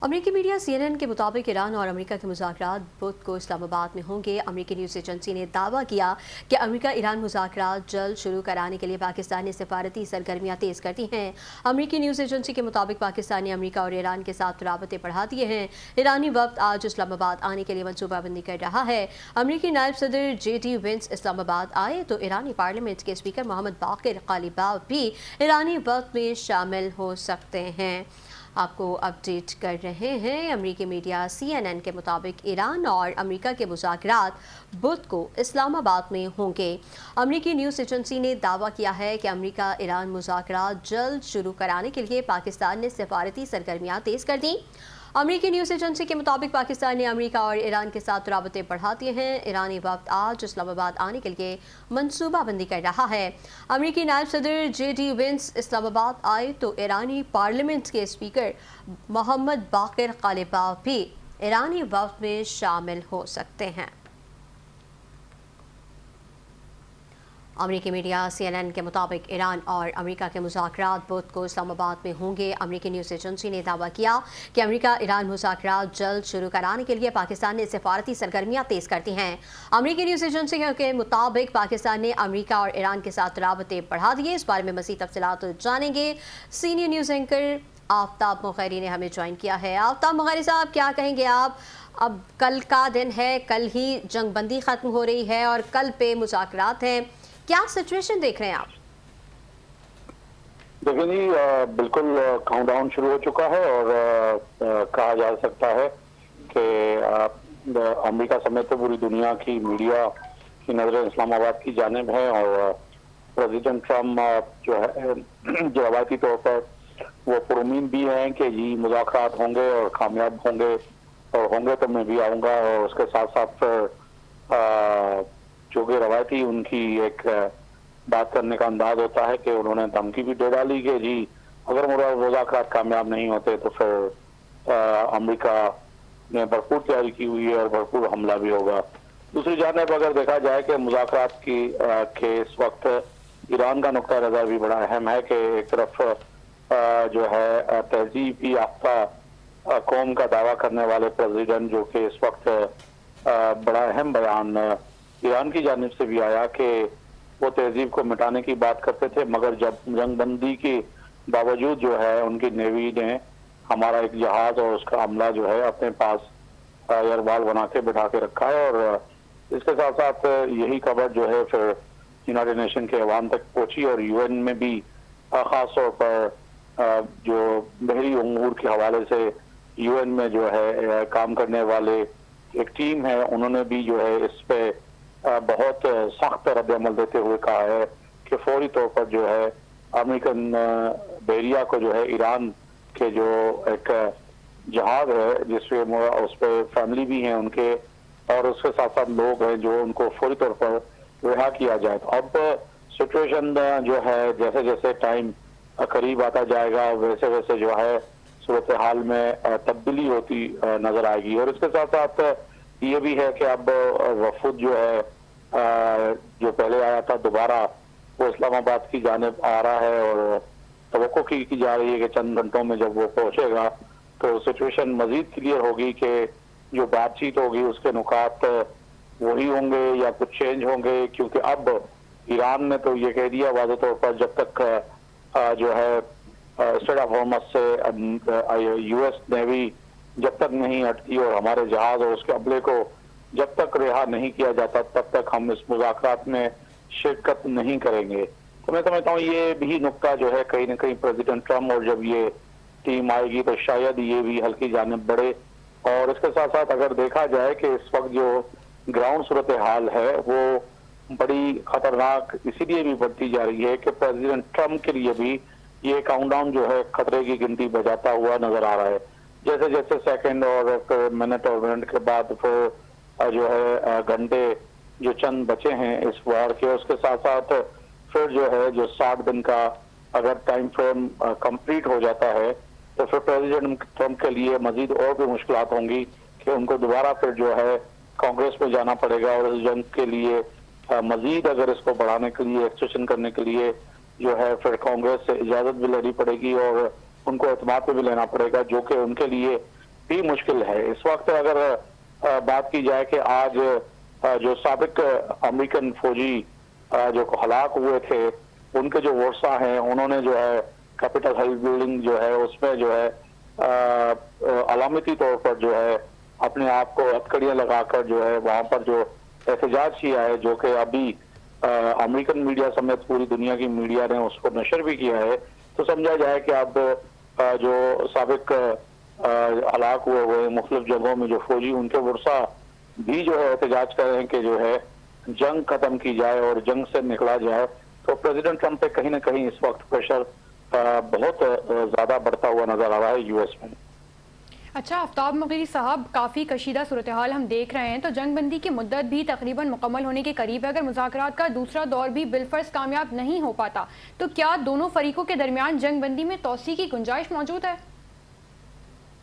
अमेरिकी media CNN के मुताबिक ईरान और अमेरिका के मुज़ाकरात बुध को इस्लामाबाद में होंगे। अमेरिकी न्यूज़ एजेंसी ने दावा किया कि अमेरिका ईरान मुज़ाकरात जल्द शुरू कराने के लिए पाकिस्तान ने सिफारती सरगर्मियां तेज़ कर दी हैं। अमेरिकी न्यूज़ एजेंसी के मुताबिक पाकिस्तान ने अमेरिका और ईरान के साथ राबते बढ़ा दिए हैं। ईरानी वक्त आज इस्लामाबाद आने के लिए मनसूबाबंदी कर रहा है। अमेरिकी नायब सदर JD वेंस इस्लामाबाद आए तो ईरानी पार्लियामेंट के स्पीकर मोहम्मद बाकिर कालिबाफ भी ईरानी वक्त में शामिल हो सकते हैं। आपको अपडेट कर रहे हैं। अमेरिकी मीडिया CNN के मुताबिक ईरान और अमेरिका के मुज़ाकरात बुध को इस्लामाबाद में होंगे। अमेरिकी न्यूज़ एजेंसी ने दावा किया है कि अमेरिका ईरान मुज़ाकरात जल्द शुरू कराने के लिए पाकिस्तान ने सिफारती सरगर्मियां तेज़ कर दी। अमेरिकी न्यूज़ एजेंसी के मुताबिक पाकिस्तान ने अमेरिका और ईरान के साथ राबते बढ़ा दिए हैं। ईरानी वक्त आज इस्लामाबाद आने के लिए मनसूबाबंदी कर रहा है। अमेरिकी नायब सदर JD वेंस इस्लामाबाद आए तो ईरानी पार्लियामेंट के स्पीकर मोहम्मद बाकिर कालिबाफ भी ईरानी वक्त में शामिल हो सकते हैं। अमेरिकी मीडिया CNN के मुताबिक ईरान और अमेरिका के मुज़ाकरात बुध को इस्लामाबाद में होंगे। अमेरिकी न्यूज़ एजेंसी ने दावा किया कि अमेरिका ईरान मुज़ाकरात जल्द शुरू कराने के लिए पाकिस्तान ने सिफारती सरगर्मियां तेज़ कर दी हैं। अमेरिकी न्यूज़ एजेंसी के मुताबिक पाकिस्तान ने अमेरिका और ईरान के साथ राबते बढ़ा दिए। इस बारे में मज़ीद तफसीलात जानेंगे। Senior news anchor Aftab Mugheri ने हमें ज्वाइन किया है। आफ्ताब मुगैरी साहब, क्या कहेंगे आप? अब कल का दिन है, कल ही जंगबंदी ख़त्म हो रही है और कल पे मुज़ाकरात हैं। क्या सिचुएशन देख रहे हैं आप? देखिए जी, बिल्कुल काउंटडाउन शुरू हो चुका है और कहा जा सकता है कि अमेरिका समेत पूरी दुनिया की मीडिया की नजरें इस्लामाबाद की जानिब है और प्रेसिडेंट ट्रम्प जो है जो रवायती तौर पर वो पुरुमीन भी हैं कि जी मुज़ाकरात होंगे और कामयाब होंगे और होंगे तो मैं भी आऊँगा। और उसके साथ साथ जो कि रवायती उनकी एक बात करने का अंदाज होता है कि उन्होंने धमकी भी दे डाली कि जी अगर मुज़ाकरात कामयाब नहीं होते तो फिर अमेरिका ने भरपूर तैयारी की हुई है और भरपूर हमला भी होगा। दूसरी जानिब अगर देखा जाए कि मुज़ाकरात की के इस वक्त ईरान का नुक्ता नज़र भी बड़ा अहम है कि एक तरफ जो है तहजीब याफ्ता कौम का दावा करने वाले प्रेसिडेंट जो कि इस वक्त बड़ा अहम बयान ईरान की जानिब से भी आया कि वो तहजीब को मिटाने की बात करते थे, मगर जब जंगबंदी के बावजूद जो है उनकी नेवी ने हमारा एक जहाज और उसका अमला जो है अपने पास एयरबॉल बना के बिठा के रखा है। और इसके साथ साथ यही खबर जो है फिर यूनाइटेड नेशन के अवाम तक पहुंची और UN में भी खास तौर पर जो बहरी उमूर के हवाले से UN में जो है काम करने वाले एक टीम है, उन्होंने भी जो है इस पे बहुत सख्त रद्द-ए-अमल देते हुए कहा है कि फौरी तौर पर जो है अमेरिकन बहरिया को जो है ईरान के जो एक जहाज है जिसपे उस पर फैमिली भी है उनके और उसके साथ साथ लोग हैं जो उनको फौरी तौर पर रिहा किया जाए। तो अब सिचुएशन जो है जैसे जैसे टाइम करीब आता जाएगा वैसे वैसे जो है सूरत हाल में तब्दीली होती नजर आएगी। और इसके साथ साथ ये भी है कि अब वफद जो है जो पहले आया था दोबारा वो इस्लामाबाद की जानिब आ रहा है और तवक्को की जा रही है कि चंद घंटों में जब वो पहुंचेगा तो सिचुएशन मजीद क्लियर होगी कि जो बातचीत होगी उसके नुकात वही होंगे या कुछ चेंज होंगे। क्योंकि अब ईरान ने तो ये कह दिया वाज़े तौर पर जब तक जो है स्ट्रेट ऑफ हॉर्मज़ से US नेवी जब तक नहीं हटती और हमारे जहाज और उसके अमले को जब तक रिहा नहीं किया जाता तब तक हम इस मुज़ाकरात में शिरकत नहीं करेंगे। तो मैं समझता हूँ ये भी नुक्ता जो है कहीं ना कहीं प्रेसिडेंट ट्रम्प और जब ये टीम आएगी तो शायद ये भी हल्की जानिब बढ़े। और इसके साथ साथ अगर देखा जाए कि इस वक्त जो ग्राउंड सूरत हाल है वो बड़ी खतरनाक इसीलिए भी बढ़ती जा रही है कि प्रेसिडेंट ट्रम्प के लिए भी ये काउंटडाउन जो है खतरे की गिनती बजाता हुआ नजर आ रहा है। जैसे जैसे सेकंड और मिनट के बाद फिर जो है घंटे जो चंद बचे हैं इस वार के उसके साथ साथ फिर जो है जो 60 दिन का अगर टाइम फ्रेम कंप्लीट हो जाता है तो फिर प्रेसिडेंट ट्रम्प के लिए मजीद और भी मुश्किलात होंगी कि उनको दोबारा फिर जो है कांग्रेस में जाना पड़ेगा और इस जंग के लिए मजीद अगर इसको बढ़ाने के लिए एक्सटेंशन करने के लिए जो है फिर कांग्रेस से इजाजत भी लेनी पड़ेगी और उनको एतमाद पे भी लेना पड़ेगा जो कि उनके लिए भी मुश्किल है। इस वक्त अगर बात की जाए कि आज जो साबिक अमेरिकन फौजी जो हलाक हुए थे, उनके जो वर्सा हैं, उन्होंने जो है कैपिटल हिल बिल्डिंग जो है उसमें जो है अलामती तौर पर जो है अपने आप को हथकड़ियां लगाकर जो है वहां पर जो एहतजाज किया है, जो कि अभी अमेरिकन मीडिया समेत पूरी दुनिया की मीडिया ने उसको नशर भी किया है। तो समझा जाए कि अब जो साबिक हलाक हुए मुख्तलिफ जगहों में जो फौजी उनके वर्सा भी जो है एहतजाज कर रहे हैं कि जो है जंग खत्म की जाए और जंग से निकला जाए। तो प्रेसिडेंट ट्रंप पे कहीं ना कहीं इस वक्त प्रेशर बहुत ज्यादा बढ़ता हुआ नजर आ रहा है यूएस में। अच्छा आफ्ताब मगरी साहब, काफ़ी कशीदा सूरत हाल हम देख रहे हैं, तो जंग बंदी की मुद्दत भी तकरीबन मुकम्मल होने के करीब है। अगर मुज़ाकरात का दूसरा दौर भी बिलफर्ज कामयाब नहीं हो पाता तो क्या दोनों फरीकों के दरमियान जंग बंदी में तोसी की गुंजाइश मौजूद है?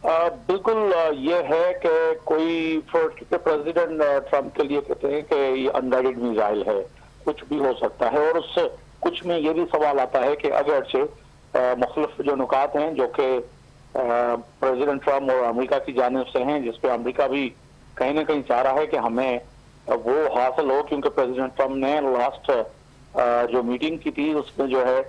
बिल्कुल ये है कि कोई प्रेसिडेंट ट्रंप के लिए कहते हैं कि ये अनगाइडेड मिसाइल है, कुछ भी हो सकता है। और उस कुछ में ये भी सवाल आता है कि अगरचे मुख्तलिफ जो नुकात हैं जो कि प्रेसिडेंट ट्रंप और अमेरिका की जानिब से हैं, जिसपे अमेरिका भी कहीं ना कहीं चाह रहा है कि हमें वो हासिल हो, क्योंकि प्रेसिडेंट ट्रंप ने लास्ट जो मीटिंग की थी उसमें जो है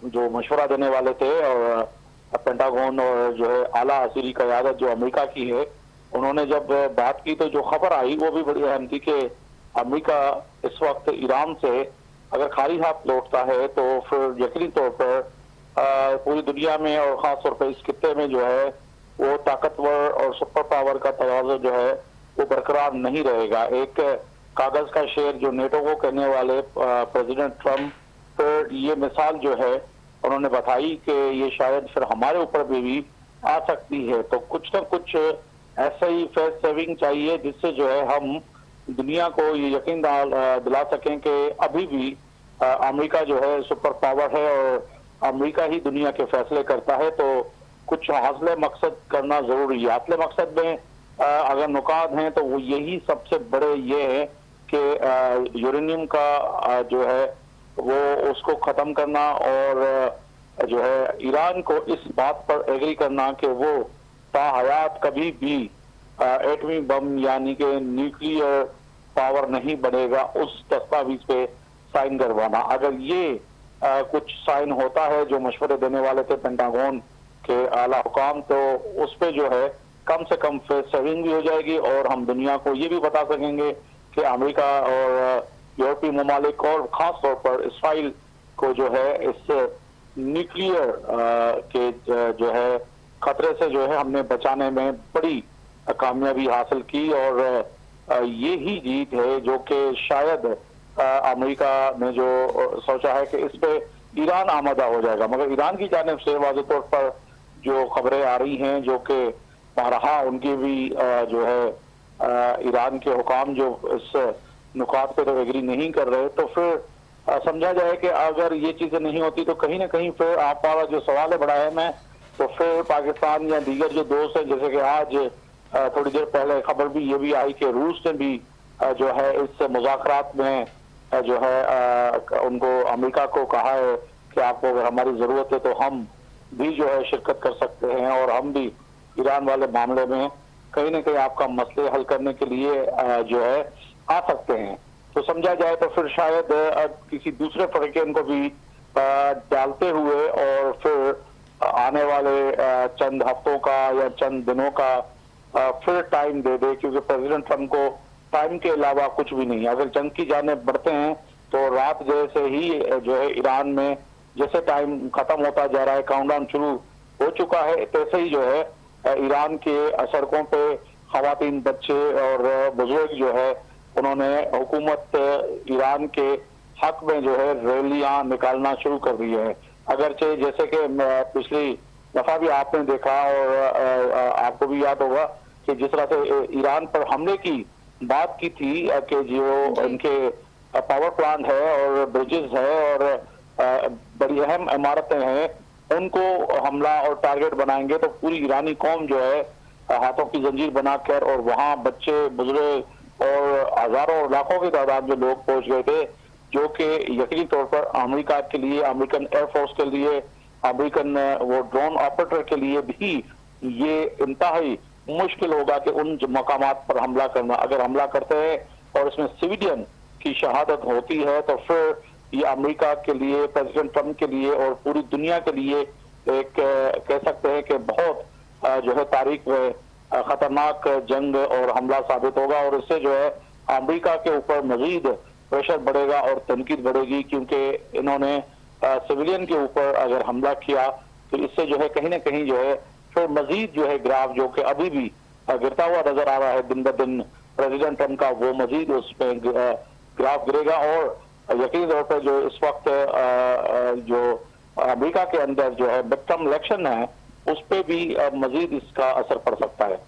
जो मशवरा देने वाले थे और पेंटागन और जो है आला असीरी क़यादत जो अमेरिका की है, उन्होंने जब बात की तो जो खबर आई वो भी बड़ी अहम थी कि अमेरिका इस वक्त ईरान से अगर खाली हाथ लौटता है तो फिर यकीनी तौर पर पूरी दुनिया में और ख़ास तौर पर इस खित्ते में जो है वो ताकतवर और सुपर पावर का तवाज़ुन जो है वो बरकरार नहीं रहेगा। एक कागज़ का शेर जो नेटो को कहने वाले प्रेसिडेंट ट्रंप, फिर ये मिसाल जो है उन्होंने बताई कि ये शायद फिर हमारे ऊपर भी आ सकती है। तो कुछ ना कुछ ऐसा ही फेस सेविंग चाहिए जिससे जो है हम दुनिया को ये यकीन दिला सकें कि अभी भी अमेरिका जो है सुपर पावर है और अमेरिका ही दुनिया के फैसले करता है। तो कुछ हासिल मकसद करना जरूरी है। हासिल मकसद में अगर नुकात हैं तो वो यही सबसे बड़े ये है कि यूरेनियम का जो है वो उसको खत्म करना और जो है ईरान को इस बात पर एग्री करना कि वो ताहयात कभी भी एटमी बम यानी कि न्यूक्लियर पावर नहीं बनेगा, उस दस्तावेज पे साइन करवाना। अगर ये कुछ साइन होता है जो मशवरे देने वाले थे पेंटागन के आला हुकाम, तो उस पे जो है कम से कम फेस सेविंग भी हो जाएगी और हम दुनिया को ये भी बता सकेंगे कि अमेरिका और यूरोपीय ममालिक और खास तौर पर इसराइल को जो है इस न्यूक्लियर के जो है खतरे से जो है हमने बचाने में बड़ी कामयाबी हासिल की। और ये ही जीत है जो कि शायद अमेरिका ने जो सोचा है कि इस पे ईरान आमादा हो जाएगा, मगर ईरान की जानिब से वाज़ेह तौर पर जो खबरें आ रही हैं जो कि बहरहा उनकी भी जो है ईरान के हुकाम जो इस नुकात पे तो एग्री नहीं कर रहे, तो फिर समझा जाए कि अगर ये चीजें नहीं होती तो कहीं ना कहीं फिर आप वाला जो सवाल है बड़ा अहम है। तो फिर पाकिस्तान या दीगर जो दोस्त हैं, जैसे कि आज थोड़ी देर पहले खबर भी ये भी आई कि रूस ने भी जो है इस मुज़ाकरात में जो है उनको अमेरिका को कहा है कि आपको अगर हमारी जरूरत है तो हम भी जो है शिरकत कर सकते हैं और हम भी ईरान वाले मामले में कहीं ना कहीं आपका मसले हल करने के लिए जो है आ सकते हैं। तो समझा जाए तो फिर शायद किसी दूसरे फरीक़ैन को भी डालते हुए और फिर आने वाले चंद हफ्तों का या चंद दिनों का फिर टाइम दे दे, क्योंकि प्रेसिडेंट ट्रंप को टाइम के अलावा कुछ भी नहीं है। अगर जंग की जानिब बढ़ते हैं तो रात जैसे ही जो है ईरान में जैसे टाइम खत्म होता जा रहा है, काउंटडाउन शुरू हो चुका है, तैसे ही जो है ईरान के सड़कों पे खवातीन, बच्चे और बुजुर्ग जो है उन्होंने हुकूमत ईरान के हक में जो है रैलियां निकालना शुरू कर दी है। अगरचे जैसे कि पिछली दफा भी आपने देखा और आपको भी याद होगा कि जिस तरह से ईरान पर हमले की बात की थी कि जो उनके पावर प्लांट है और ब्रिजेस है और बड़ी अहम इमारतें हैं, उनको हमला और टारगेट बनाएंगे तो पूरी ईरानी कौम जो है हाथों की जंजीर बनाकर और वहां बच्चे, बुजुर्ग और हजारों और लाखों की तादाद में लोग पहुंच गए थे, जो कि यकीनी तौर पर अमेरिका के लिए, अमेरिकन एयरफोर्स के लिए, अमेरिकन वो ड्रोन ऑपरेटर के लिए भी ये इंतहाई मुश्किल होगा कि उन मकामात पर हमला करना। अगर हमला करते हैं और इसमें सिविलियन की शहादत होती है तो फिर ये अमेरिका के लिए, प्रेसिडेंट ट्रंप के लिए और पूरी दुनिया के लिए एक कह सकते हैं कि बहुत जो है तारीख में खतरनाक जंग और हमला साबित होगा। और इससे जो है अमेरिका के ऊपर मजीद प्रेशर बढ़ेगा और तनकीद बढ़ेगी, क्योंकि इन्होंने सिविलियन के ऊपर अगर हमला किया तो इससे जो है कहीं ना कहीं जो है फिर मजीद जो है ग्राफ जो कि अभी भी गिरता हुआ नजर आ रहा है दिन ब दिन प्रेसिडेंट ट्रंप का, वो मजीद उसमें ग्राफ गिरेगा। और यकीनी तौर पर जो इस वक्त जो अमेरिका के अंदर जो है मिड टर्म इलेक्शन है उस पर भी मजीद इसका असर पड़ सकता है।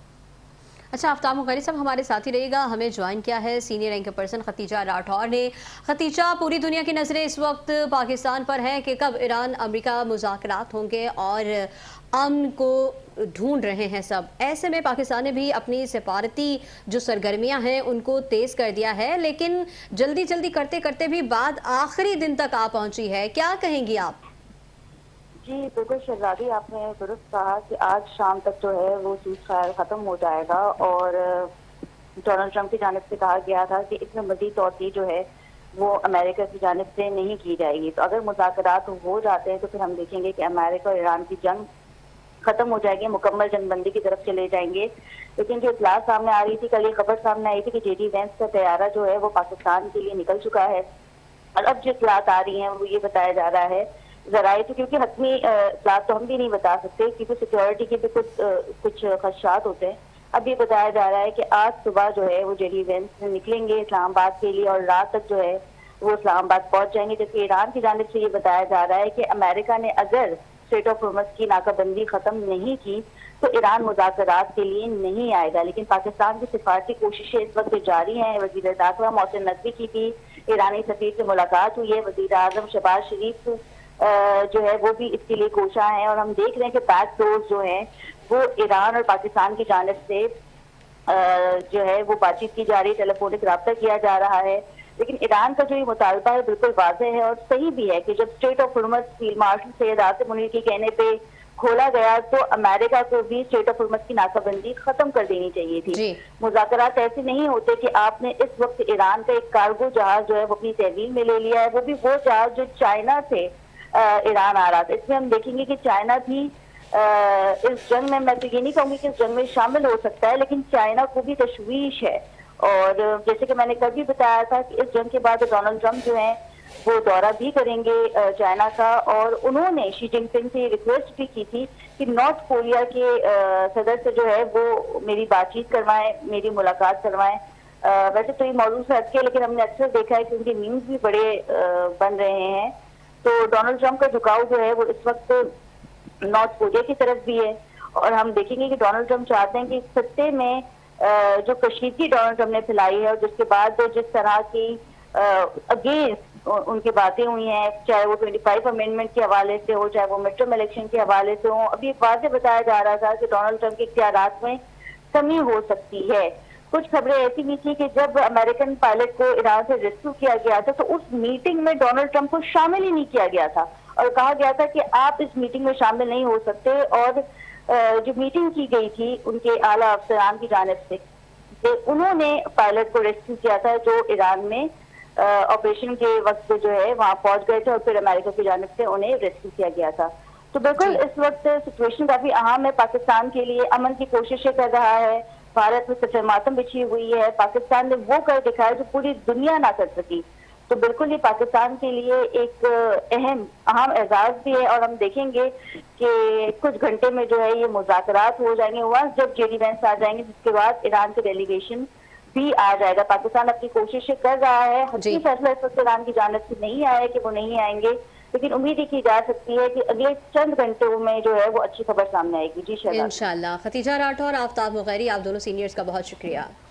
अच्छा, आफ्ताब मुगैरी साहब हमारे साथ ही रहेगा। हमें ज्वाइन किया है senior rank person Khatija Rathore ने। खतीजा, पूरी दुनिया की नज़रें इस वक्त पाकिस्तान पर हैं कि कब ईरान अमेरिका मुज़ाकरात होंगे और अमन को ढूंढ रहे हैं सब। ऐसे में पाकिस्तान ने भी अपनी सिफारती जो सरगर्मियां हैं उनको तेज़ कर दिया है, लेकिन जल्दी जल्दी करते करते भी बात आखिरी दिन तक आ पहुंची है। क्या कहेंगी आप? जी बिल्कुल शहजादी, आपने दुरुस्त कहा कि आज शाम तक जो है वो सीज़फायर ख़त्म हो जाएगा और डोनाल्ड ट्रंप की जानिब से कहा गया था कि इसमें मज़ीद तोसी जो है वो अमेरिका की जानिब से नहीं की जाएगी। तो अगर मुज़ाकरात हो जाते हैं तो फिर हम देखेंगे कि अमेरिका और ईरान की जंग ख़त्म हो जाएगी, मुकम्मल जंगबंदी की तरफ चले जाएंगे। लेकिन जो इतला सामने आ रही थी, कल ये खबर सामने आई थी कि JD Vance का तैयारा जो है वो पाकिस्तान के लिए निकल चुका है। और अब जो इतलात आ रही हैं वो ये बताया जा रहा है जराए तो, क्योंकि हतमी इतलात तो हम भी नहीं बता सकते क्योंकि सिक्योरिटी के भी कुछ खदशात होते हैं। अब ये बताया जा रहा है कि आज सुबह जो है वो JD Vance निकलेंगे इस्लामाबाद के लिए और रात तक जो है वो इस्लामाबाद पहुंच जाएंगे। जबकि ईरान की जानिब से ये बताया जा रहा है कि अमेरिका ने अगर स्ट्रेट ऑफ हॉर्मुज़ की नाकाबंदी खत्म नहीं की तो ईरान मुज़ाकरात के लिए नहीं आएगा। लेकिन पाकिस्तान की सिफारती कोशिशें इस वक्त जारी हैं। वज़ीर दाखिला मोहसिन नकवी की भी ईरानी सफ़ीर से मुलाकात हुई है। वज़ीर आज़म शहबाज शरीफ जो है वो भी इसके लिए कोशा है और हम देख रहे हैं कि बैक डोर्स जो है वो ईरान और पाकिस्तान की जानिब से जो है वो बातचीत की जा रही है, टेलीफोनिक रब्ता किया जा रहा है। लेकिन ईरान का जो ये मुतालबा है बिल्कुल वाज़ेह है और सही भी है कि जब straight of Hormuz field marshal Syed Asim Munir के कहने पे खोला गया तो अमेरिका को भी स्ट्रेट ऑफ हॉर्मुज़ की नाकाबंदी खत्म कर देनी चाहिए थी। मुज़ाकरात ऐसे नहीं होते कि आपने इस वक्त ईरान का एक कार्गो जहाज जो है वो अपनी तहवील में ले लिया है, वो भी वो जहाज जो चाइना से ईरान आ रहा था। इसमें हम देखेंगे कि चाइना भी इस जंग में, मैं तो ये नहीं कहूँगी कि इस जंग में शामिल हो सकता है, लेकिन चाइना को भी तशवीश है। और जैसे कि मैंने कल भी बताया था कि इस जंग के बाद डोनाल्ड ट्रंप जो है वो दौरा भी करेंगे चाइना का और उन्होंने शी जिनपिंग से रिक्वेस्ट भी की थी कि नॉर्थ कोरिया के सदर से जो है वो मेरी बातचीत करवाएं, मेरी मुलाकात करवाएं। वैसे तो ये मौजूद से हटके, लेकिन हमने अक्सर देखा है कि उनके मीम्स भी बड़े बन रहे हैं। तो डोनाल्ड ट्रंप का झुकाव जो है वो इस वक्त नॉर्थ कोरिया की तरफ भी है और हम देखेंगे कि डोनाल्ड ट्रंप चाहते हैं कि सत्ते में जो कशीदगी डोनाल्ड ट्रंप ने फैलाई है और जिसके बाद जिस तरह की अगेंस्ट उनकी बातें हुई हैं, चाहे वो 25 अमेंडमेंट के हवाले से हो, चाहे वो मिड टर्म इलेक्शन के हवाले से हो, अभी एक वाज़ेह बताया जा रहा था कि डोनाल्ड ट्रंप के इख्तियारात में कमी हो सकती है। कुछ खबरें ऐसी भी थी कि जब अमेरिकन पायलट को ईरान से रेस्क्यू किया गया था तो उस मीटिंग में डोनाल्ड ट्रंप को शामिल ही नहीं किया गया था और कहा गया था कि आप इस मीटिंग में शामिल नहीं हो सकते। और जो मीटिंग की गई थी उनके आला अफसरान की जानिब से कि उन्होंने पायलट को रेस्क्यू किया था जो ईरान में ऑपरेशन के वक्त जो है वहां पहुंच गए थे और फिर अमेरिका की जानिब से उन्हें रेस्क्यू किया गया था। तो बिल्कुल इस वक्त सिचुएशन काफी अहम है पाकिस्तान के लिए, अमन की कोशिशें कर रहा है, भारत में सफेद मातम बिछी हुई है, पाकिस्तान ने वो कर दिखाया जो पूरी दुनिया ना कर सकी। तो बिल्कुल ये पाकिस्तान के लिए एक अहम एजाज भी है और हम देखेंगे कि कुछ घंटे में जो है ये मुज़ाकरात हो जाएंगे वहाँ जब JD Vance आ जाएंगे, जिसके बाद ईरान के डेलीगेशन भी आ जाएगा। पाकिस्तान अपनी कोशिशें कर रहा है, हकीकी फैसला इस वक्त ईरान की जानिब से नहीं आया है कि वो नहीं आएंगे, लेकिन उम्मीद की जा सकती है कि अगले चंद घंटों में जो है वो अच्छी खबर सामने आएगी। जी इंशाल्लाह। खतीजा राठौर, आफ्ताब मुगैरी, आप दोनों सीनियर्स का बहुत शुक्रिया।